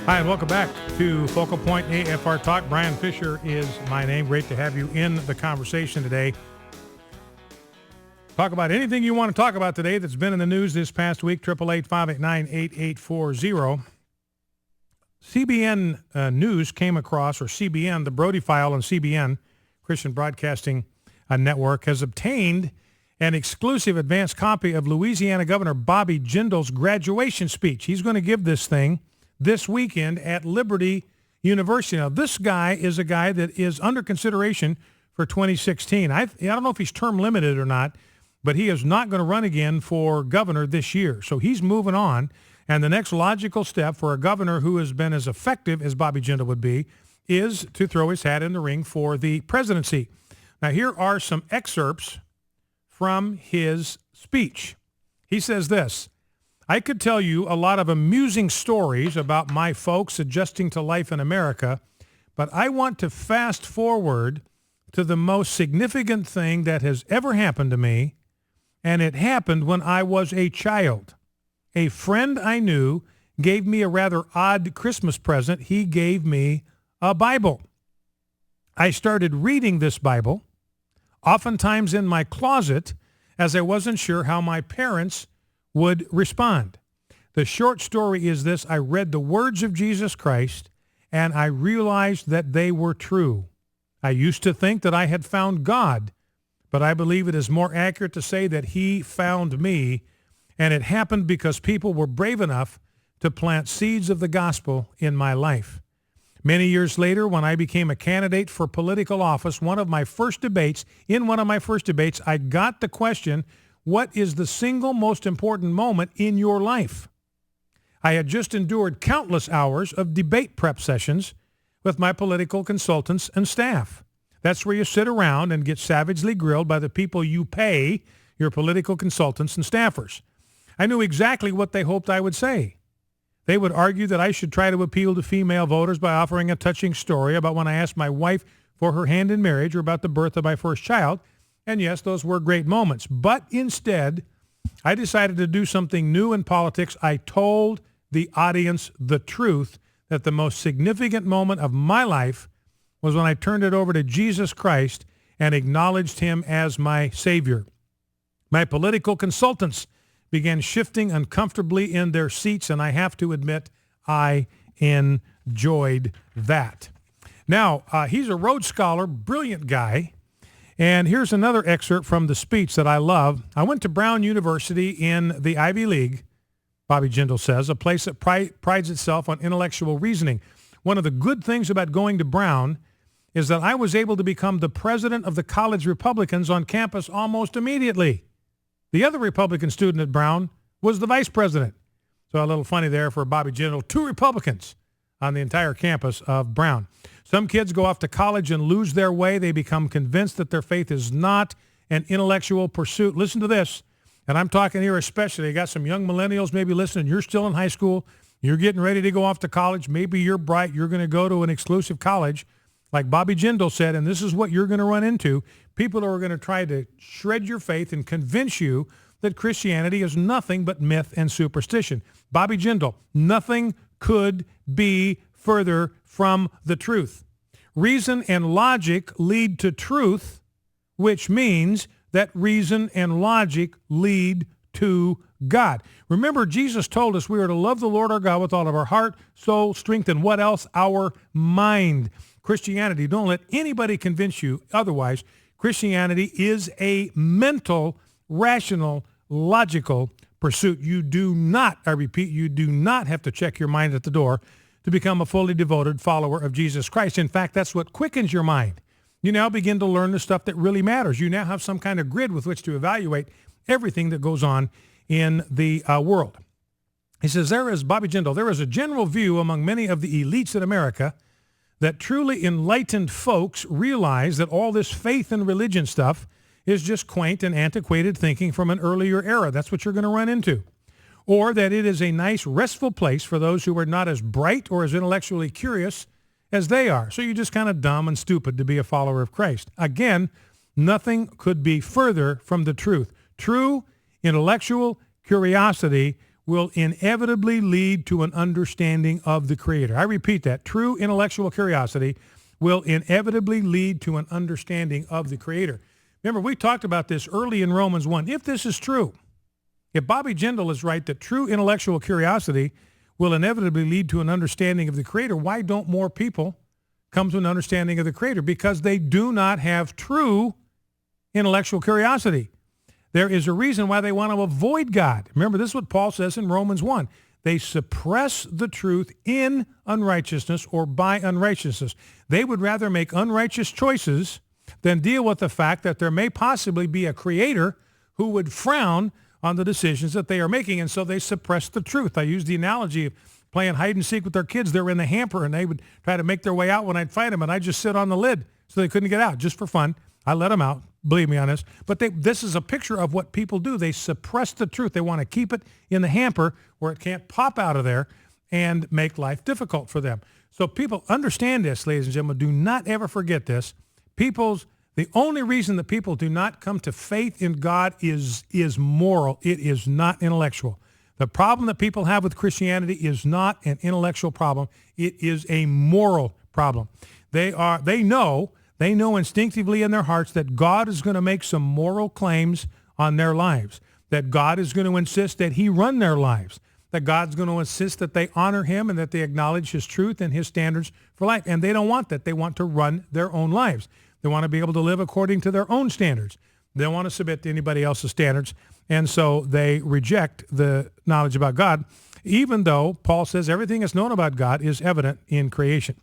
Hi, and welcome back to Focal Point AFR Talk. Brian Fisher is my name. Great to have you in the conversation today. Talk about anything you want to talk about today that's been in the news this past week, 888-589-8840. CBN News came across, or CBN, the Brody File on CBN, Christian Broadcasting Network, has obtained an exclusive advanced copy of Louisiana Governor Bobby Jindal's graduation speech. He's going to give this thing this weekend at Liberty University. Now, this guy is a guy that is under consideration for 2016. I don't know if he's term limited or not, but he is not going to run again for governor this year. So he's moving on. And the next logical step for a governor who has been as effective as Bobby Jindal would be is to throw his hat in the ring for the presidency. Now, here are some excerpts from his speech. He says this: I could tell you a lot of amusing stories about my folks adjusting to life in America, but I want to fast forward to the most significant thing that has ever happened to me, and it happened when I was a child. A friend I knew gave me a rather odd Christmas present. He gave me a Bible. I started reading this Bible, oftentimes in my closet, as I wasn't sure how my parents would respond. The short story is this: I read the words of Jesus Christ, and I realized that they were true. I used to think that I had found God, but I believe it is more accurate to say that he found me, and it happened because people were brave enough to plant seeds of the gospel in my life. Many years later, when I became a candidate for political office, in one of my first debates, I got the question, what is the single most important moment in your life? I had just endured countless hours of debate prep sessions with my political consultants and staff. That's where you sit around and get savagely grilled by the people you pay, your political consultants and staffers. I knew exactly what they hoped I would say. They would argue that I should try to appeal to female voters by offering a touching story about when I asked my wife for her hand in marriage or about the birth of my first child. And yes, those were great moments. But instead, I decided to do something new in politics. I told the audience the truth, that the most significant moment of my life was when I turned it over to Jesus Christ and acknowledged him as my Savior. My political consultants began shifting uncomfortably in their seats, and I have to admit, I enjoyed that. Now, he's a Rhodes Scholar, brilliant guy. And here's another excerpt from the speech that I love. I went to Brown University in the Ivy League, Bobby Jindal says, a place that prides itself on intellectual reasoning. One of the good things about going to Brown is that I was able to become the president of the college Republicans on campus almost immediately. The other Republican student at Brown was the vice president. So a little funny there for Bobby Jindal, 2 Republicans on the entire campus of Brown. Some kids go off to college and lose their way. They become convinced that their faith is not an intellectual pursuit. Listen to this, and I'm talking here especially. I got some young millennials maybe listening. You're still in high school. You're getting ready to go off to college. Maybe you're bright. You're going to go to an exclusive college, like Bobby Jindal said, and this is what you're going to run into. People who are going to try to shred your faith and convince you that Christianity is nothing but myth and superstition. Bobby Jindal, nothing could be further from the truth. Reason and logic lead to truth, which means that reason and logic lead to God. Remember, Jesus told us we are to love the Lord our God with all of our heart, soul, strength, and what else? Our mind. Christianity, don't let anybody convince you otherwise. Christianity is a mental, rational, logical pursuit. You do not, I repeat, you do not have to check your mind at the door to become a fully devoted follower of Jesus Christ. In fact, that's what quickens your mind. You now begin to learn the stuff that really matters. You now have some kind of grid with which to evaluate everything that goes on in the world. He says, Bobby Jindal, there is a general view among many of the elites in America that truly enlightened folks realize that all this faith and religion stuff is just quaint and antiquated thinking from an earlier era. That's what you're going to run into. Or that it is a nice, restful place for those who are not as bright or as intellectually curious as they are. So you're just kind of dumb and stupid to be a follower of Christ. Again, nothing could be further from the truth. True intellectual curiosity will inevitably lead to an understanding of the Creator. I repeat that. True intellectual curiosity will inevitably lead to an understanding of the Creator. Remember, we talked about this early in Romans 1. If this is true, if Bobby Jindal is right that true intellectual curiosity will inevitably lead to an understanding of the Creator, why don't more people come to an understanding of the Creator? Because they do not have true intellectual curiosity. There is a reason why they want to avoid God. Remember, this is what Paul says in Romans 1. They suppress the truth in unrighteousness or by unrighteousness. They would rather make unrighteous choices than deal with the fact that there may possibly be a Creator who would frown on the decisions that they are making, and so they suppress the truth. I use the analogy of playing hide and seek with their kids. They were in the hamper, and they would try to make their way out when I'd find them, and I'd just sit on the lid so they couldn't get out, just for fun. I let them out, believe me on this. But this is a picture of what people do. They suppress the truth. They want to keep it in the hamper where it can't pop out of there and make life difficult for them. So people understand this, ladies and gentlemen. Do not ever forget this. The only reason that people do not come to faith in God is moral. It is not intellectual. The problem that people have with Christianity is not an intellectual problem. It is a moral problem. They know instinctively in their hearts that God is going to make some moral claims on their lives, that God is going to insist that he run their lives, that God's going to insist that they honor him and that they acknowledge his truth and his standards for life. And they don't want that. They want to run their own lives. They want to be able to live according to their own standards. They don't want to submit to anybody else's standards. And so they reject the knowledge about God, even though Paul says everything that's known about God is evident in creation.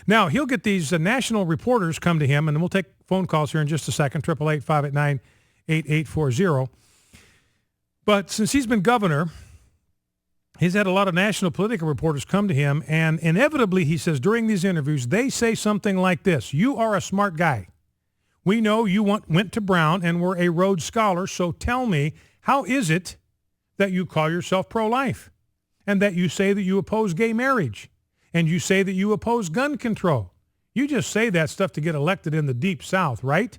Now, he'll get these national reporters come to him, and we'll take phone calls here in just a second, 888-589-8840. But since he's been governor, he's had a lot of national political reporters come to him, and inevitably, he says, during these interviews, they say something like this: you are a smart guy. We know you went to Brown and were a Rhodes Scholar, so tell me, how is it that you call yourself pro-life and that you say that you oppose gay marriage and you say that you oppose gun control? You just say that stuff to get elected in the Deep South, right?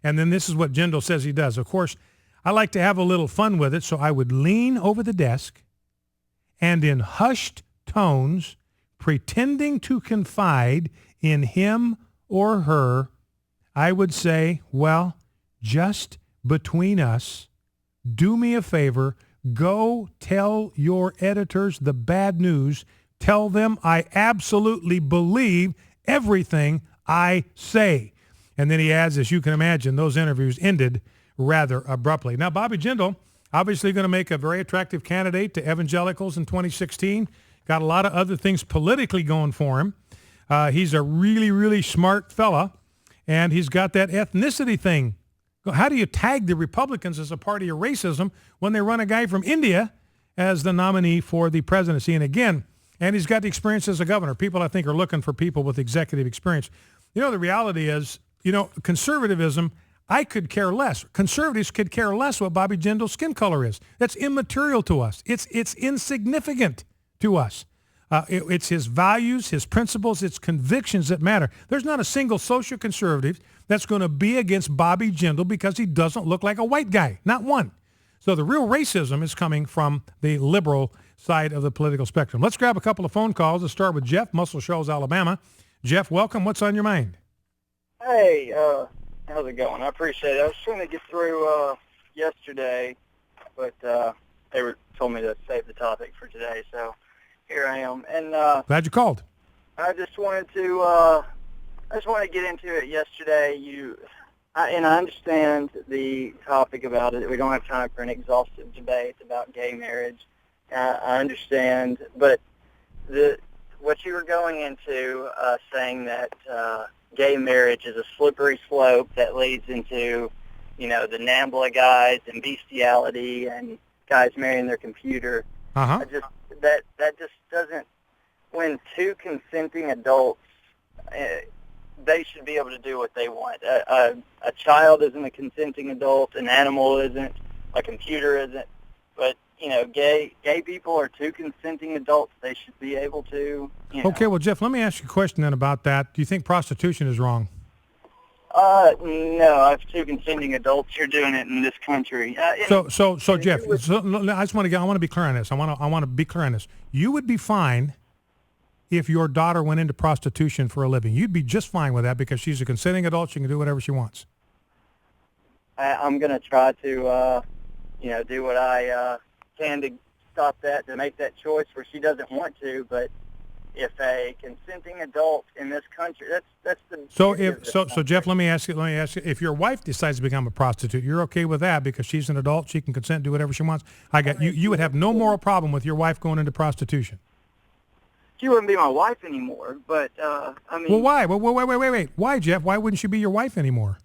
And then this is what Jindal says he does. Of course, I like to have a little fun with it, so I would lean over the desk and in hushed tones, pretending to confide in him or her, I would say, well, just between us, do me a favor, go tell your editors the bad news. Tell them I absolutely believe everything I say. And then he adds, as you can imagine, those interviews ended rather abruptly. Now, Bobby Jindal, obviously going to make a very attractive candidate to evangelicals in 2016. Got a lot of other things politically going for him. He's a really, really smart fella, and he's got that ethnicity thing. How do you tag the Republicans as a party of racism when they run a guy from India as the nominee for the presidency? And again, and he's got the experience as a governor. People, I think, are looking for people with executive experience. You know, the reality is, conservatism, I could care less. Conservatives could care less what Bobby Jindal's skin color is. That's immaterial to us. It's insignificant to us. It's his values, his principles, his convictions that matter. There's not a single social conservative that's going to be against Bobby Jindal because he doesn't look like a white guy. Not one. So the real racism is coming from the liberal side of the political spectrum. Let's grab a couple of phone calls. Let's start with Jeff, Muscle Shoals, Alabama. Jeff, welcome. What's on your mind? Hey, how's it going? I appreciate it. I was trying to get through yesterday, but they told me to save the topic for today, so here I am. And glad you called. I just wanted to get into it yesterday. I understand the topic about it. We don't have time for an exhaustive debate about gay marriage. I understand, but what you were going into, saying that gay marriage is a slippery slope that leads into, the NAMBLA guys and bestiality and guys marrying their computer. Uh-huh. That just doesn't. When two consenting adults, they should be able to do what they want. A child isn't a consenting adult. An animal isn't. A computer isn't. But gay people are two consenting adults. They should be able to. Okay, well, Jeff, let me ask you a question then about that. Do you think prostitution is wrong? No, I have two consenting adults here doing it in this country. So Jeff, I want to be clear on this. I want to be clear on this. You would be fine if your daughter went into prostitution for a living. You'd be just fine with that because she's a consenting adult. She can do whatever she wants. I'm going to try to, do what I can to stop that, to make that choice where she doesn't want to. But if a consenting adult in this country, that's the so Jeff, let me ask you, if your wife decides to become a prostitute, you're okay with that because she's an adult, she can consent, do whatever she wants. You would have no moral problem with your wife going into prostitution. She wouldn't be my wife anymore, but I mean. Well, why? Well, wait. Why, Jeff? Why wouldn't she be your wife anymore?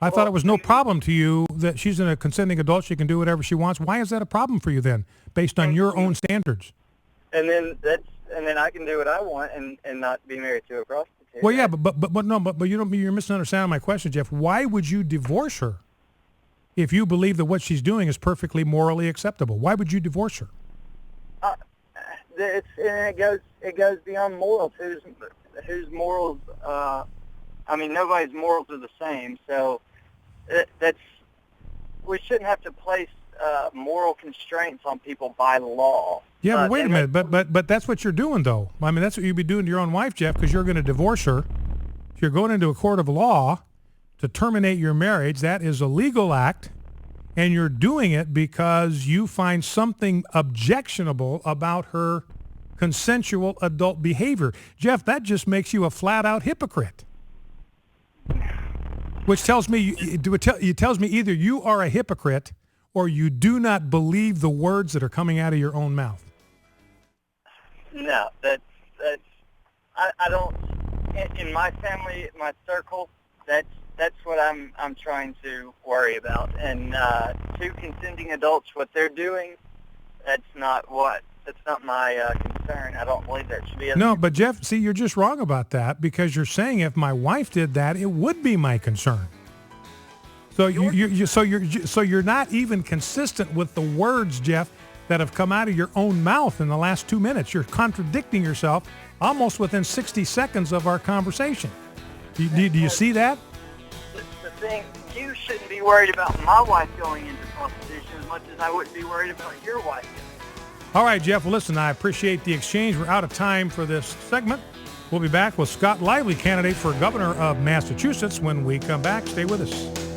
I thought it was no problem to you that she's a consenting adult. She can do whatever she wants. Why is that a problem for you then, based on your own standards? And then I can do what I want and not be married to a prostitute. Well, yeah, but you're misunderstanding my question, Jeff. Why would you divorce her if you believe that what she's doing is perfectly morally acceptable? Why would you divorce her? It goes beyond morals. Whose morals? Nobody's morals are the same. So we shouldn't have to place moral constraints on people by law. Yeah, but wait a minute. But that's what you're doing, though. I mean, that's what you'd be doing to your own wife, Jeff, because you're going to divorce her. If you're going into a court of law to terminate your marriage, that is a legal act, and you're doing it because you find something objectionable about her consensual adult behavior. Jeff, that just makes you a flat-out hypocrite. Which tells me either you are a hypocrite or you do not believe the words that are coming out of your own mouth. No, I don't. In my family, my circle, that's what I'm trying to worry about. And two consenting adults, what they're doing, that's not my concern. I don't believe that should be. No, but Jeff, see, you're just wrong about that because you're saying if my wife did that, it would be my concern. So you're not even consistent with the words, Jeff, that have come out of your own mouth in the last 2 minutes. You're contradicting yourself almost within 60 seconds of our conversation. Do you see that? The thing, you shouldn't be worried about my wife going into prostitution as much as I wouldn't be worried about your wife. All right, Jeff. Well, listen, I appreciate the exchange. We're out of time for this segment. We'll be back with Scott Lively, candidate for governor of Massachusetts, when we come back. Stay with us.